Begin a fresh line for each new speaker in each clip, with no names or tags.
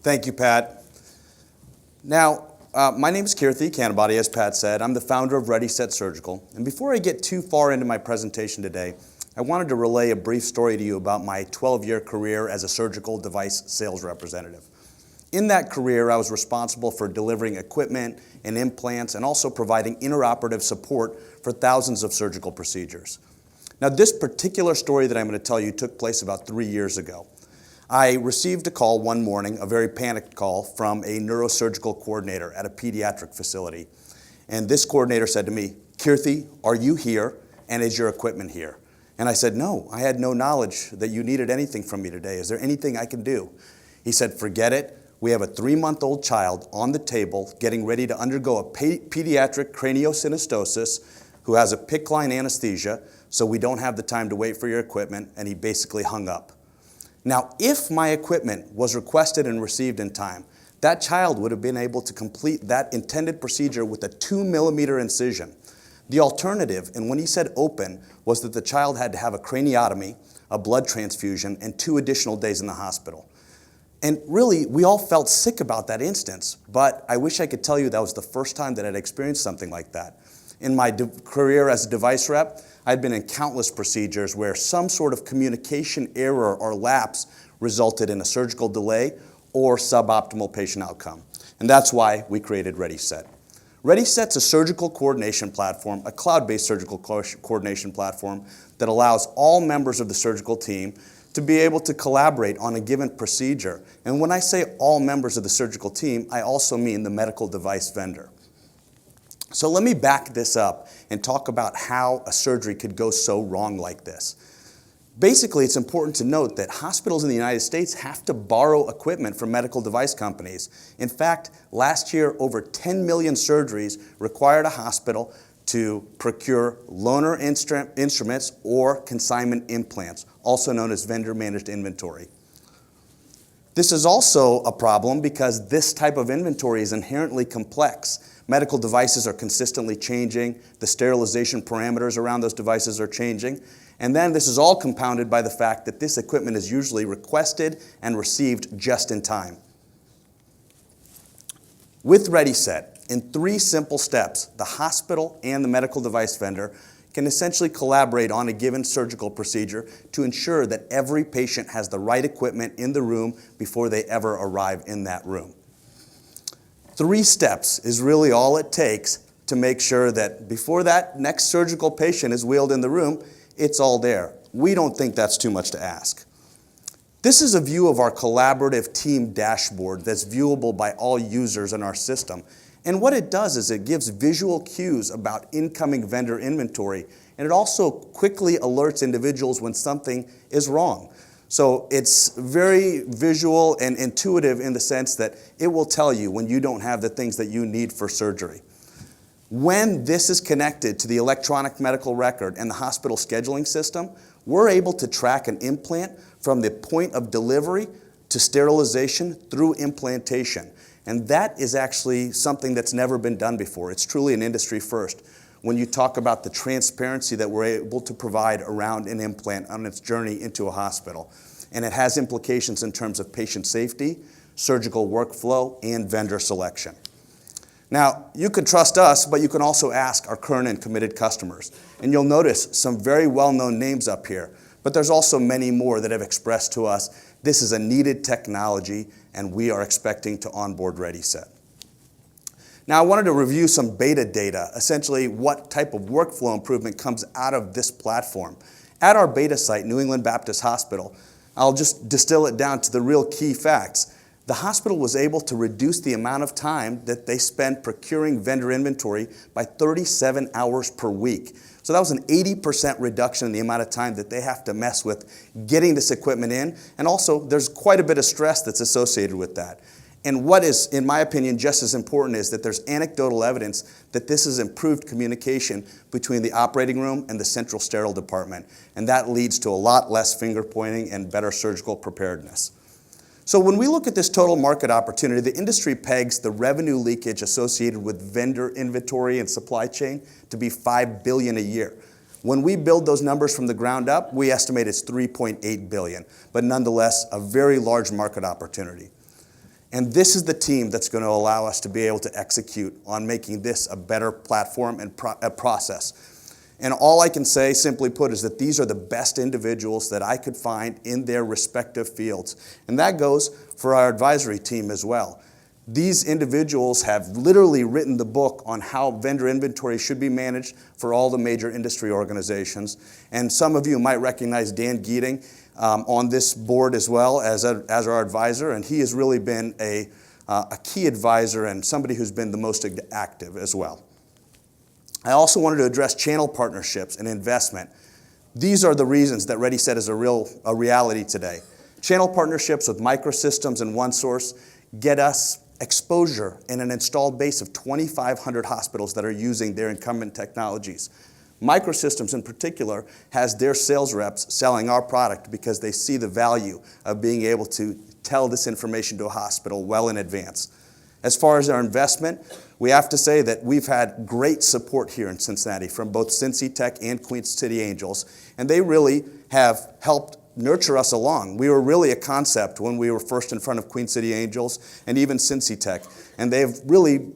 Thank you, Pat. Now, my name is Kirthi Kanabati, as Pat said. I'm the founder of ReadySet Surgical. And before I get too far into my presentation today, I wanted to relay a brief story to you about my 12-year career as a surgical device sales representative. In that career, I was responsible for delivering equipment and implants and also providing intraoperative support for thousands of surgical procedures. Now, this particular story that I'm going to tell you took place about 3 years ago. I received a call one morning, a very panicked call, from a neurosurgical coordinator at a pediatric facility. And this coordinator said to me, "Kirthi, are you here, and is your equipment here?" And I said, "No, I had no knowledge that you needed anything from me today. Is there anything I can do?" He said, "Forget it. We have a 3-month-old child on the table getting ready to undergo a pediatric craniosynostosis who has a PICC line anesthesia, so we don't have the time to wait for your equipment," and he basically hung up. Now, if my equipment was requested and received in time, that child would have been able to complete that intended procedure with a 2-millimeter incision. The alternative, and when he said open, was that the child had to have a craniotomy, a blood transfusion, and 2 additional days in the hospital. And really, we all felt sick about that instance, but I wish I could tell you that was the first time that I'd experienced something like that. In my career as a device rep, I'd been in countless procedures where some sort of communication error or lapse resulted in a surgical delay or suboptimal patient outcome. And that's why we created ReadySet. ReadySet's a surgical coordination platform, a cloud-based surgical coordination platform that allows all members of the surgical team to be able to collaborate on a given procedure. And when I say all members of the surgical team, I also mean the medical device vendor. So let me back this up and talk about how a surgery could go so wrong like this. Basically, it's important to note that hospitals in the United States have to borrow equipment from medical device companies. In fact, last year, over 10 million surgeries required a hospital to procure loaner instruments or consignment implants, also known as vendor-managed inventory. This is also a problem because this type of inventory is inherently complex. Medical devices are consistently changing. The sterilization parameters around those devices are changing. And then this is all compounded by the fact that this equipment is usually requested and received just in time. With ReadySet, in 3 simple steps, the hospital and the medical device vendor can essentially collaborate on a given surgical procedure to ensure that every patient has the right equipment in the room before they ever arrive in that room. 3 steps is really all it takes to make sure that before that next surgical patient is wheeled in the room, it's all there. We don't think that's too much to ask. This is a view of our collaborative team dashboard that's viewable by all users in our system. And what it does is it gives visual cues about incoming vendor inventory, and it also quickly alerts individuals when something is wrong. So it's very visual and intuitive in the sense that it will tell you when you don't have the things that you need for surgery. When this is connected to the electronic medical record and the hospital scheduling system, we're able to track an implant from the point of delivery to sterilization through implantation. And that is actually something that's never been done before. It's truly an industry first. When you talk about the transparency that we're able to provide around an implant on its journey into a hospital. And it has implications in terms of patient safety, surgical workflow, and vendor selection. Now, you can trust us, but you can also ask our current and committed customers. And you'll notice some very well-known names up here, but there's also many more that have expressed to us this is a needed technology, and we are expecting to onboard ReadySet. Now, I wanted to review some beta data, essentially what type of workflow improvement comes out of this platform. At our beta site, New England Baptist Hospital, I'll just distill it down to the real key facts. The hospital was able to reduce the amount of time that they spent procuring vendor inventory by 37 hours per week. So that was an 80% reduction in the amount of time that they have to mess with getting this equipment in. And also, there's quite a bit of stress that's associated with that. And what is, in my opinion, just as important is that there's anecdotal evidence that this has improved communication between the operating room and the central sterile department. And that leads to a lot less finger pointing and better surgical preparedness. So when we look at this total market opportunity, the industry pegs the revenue leakage associated with vendor inventory and supply chain to be $5 billion a year. When we build those numbers from the ground up, we estimate it's $3.8 billion, but nonetheless, a very large market opportunity. And this is the team that's going to allow us to be able to execute on making this a better platform and a process. And all I can say, simply put, is that these are the best individuals that I could find in their respective fields. And that goes for our advisory team as well. These individuals have literally written the book on how vendor inventory should be managed for all the major industry organizations. And some of you might recognize Dan Geeting on this board as well as our advisor, and he has really been a key advisor and somebody who's been the most active as well. I also wanted to address channel partnerships and investment. These are the reasons that ReadySet is a reality today. Channel partnerships with Microsystems and OneSource get us exposure in an installed base of 2,500 hospitals that are using their incumbent technologies. Microsystems in particular has their sales reps selling our product because they see the value of being able to tell this information to a hospital well in advance. As far as our investment, we have to say that we've had great support here in Cincinnati from both Cincy Tech and Queen City Angels, and they really have helped nurture us along. We were really a concept when we were first in front of Queen City Angels and even Cincy Tech, and they've really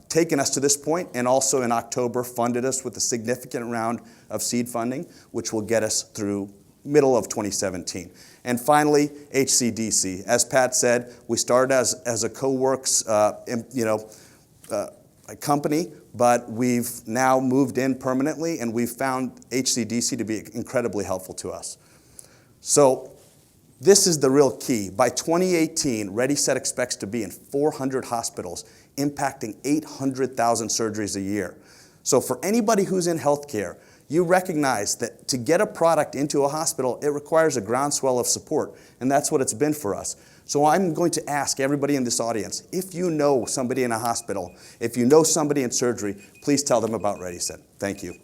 taken us to this point, and also in October funded us with a significant round of seed funding, which will get us through middle of 2017. And finally, HCDC. As Pat said, we started as a co-works a company, but we've now moved in permanently, and we've found HCDC to be incredibly helpful to us. So this is the real key. By 2018, ReadySet expects to be in 400 hospitals, impacting 800,000 surgeries a year. So for anybody who's in healthcare, you recognize that to get a product into a hospital, it requires a groundswell of support, and that's what it's been for us. So I'm going to ask everybody in this audience, if you know somebody in a hospital, if you know somebody in surgery, please tell them about ReadySet. Thank you.